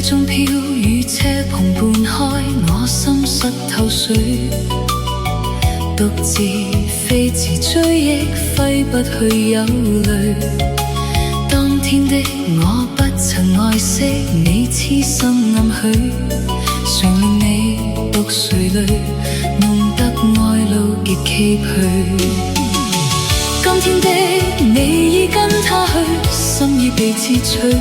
中飄雨車篷半開，我心濕透水，獨自飛馳追憶，揮不去憂慮。當天的我不曾愛惜你，痴心暗許，常令你獨垂淚，弄得愛路極崎嶇。今天的你已跟他去，心已被截取，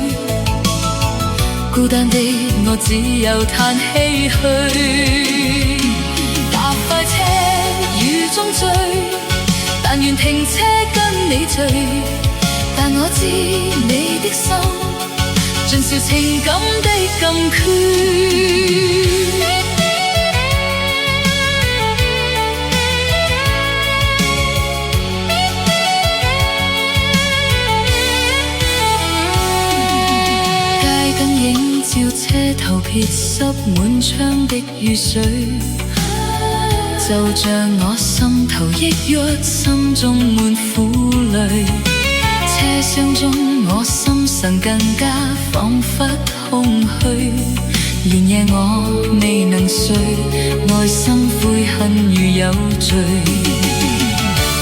孤單的我只有嘆唏噓。搭快車雨中追，但願停車跟你聚。但我知你的心盡是情感的禁區。照車頭撇濕滿窗的雨水，就像我心頭抑鬱，心中滿苦淚。車廂中我心神更加彷彿空虛，連夜我未能睡，內心悔恨如有罪。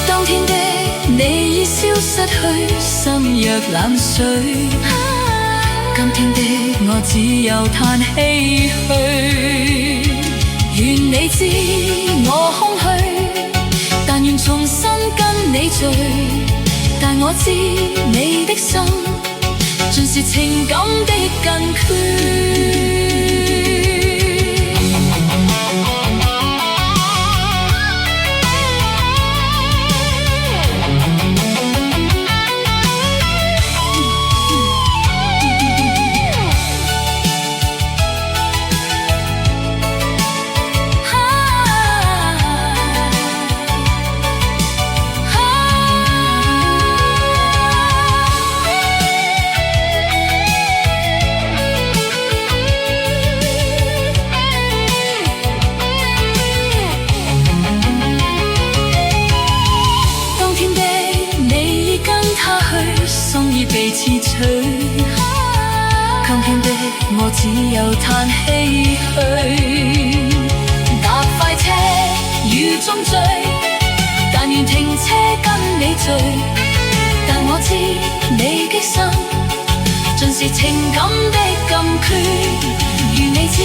當天的你已消失去，心若冷水，今天的我只有嘆唏噓。願你知我空虛，但願重新跟你聚。但我知你的心盡是情感的禁區。被切取，今天的我只有嘆唏噓。搭快車雨中追，但願停車跟你聚。但我知你的心盡是情感的禁區，願你知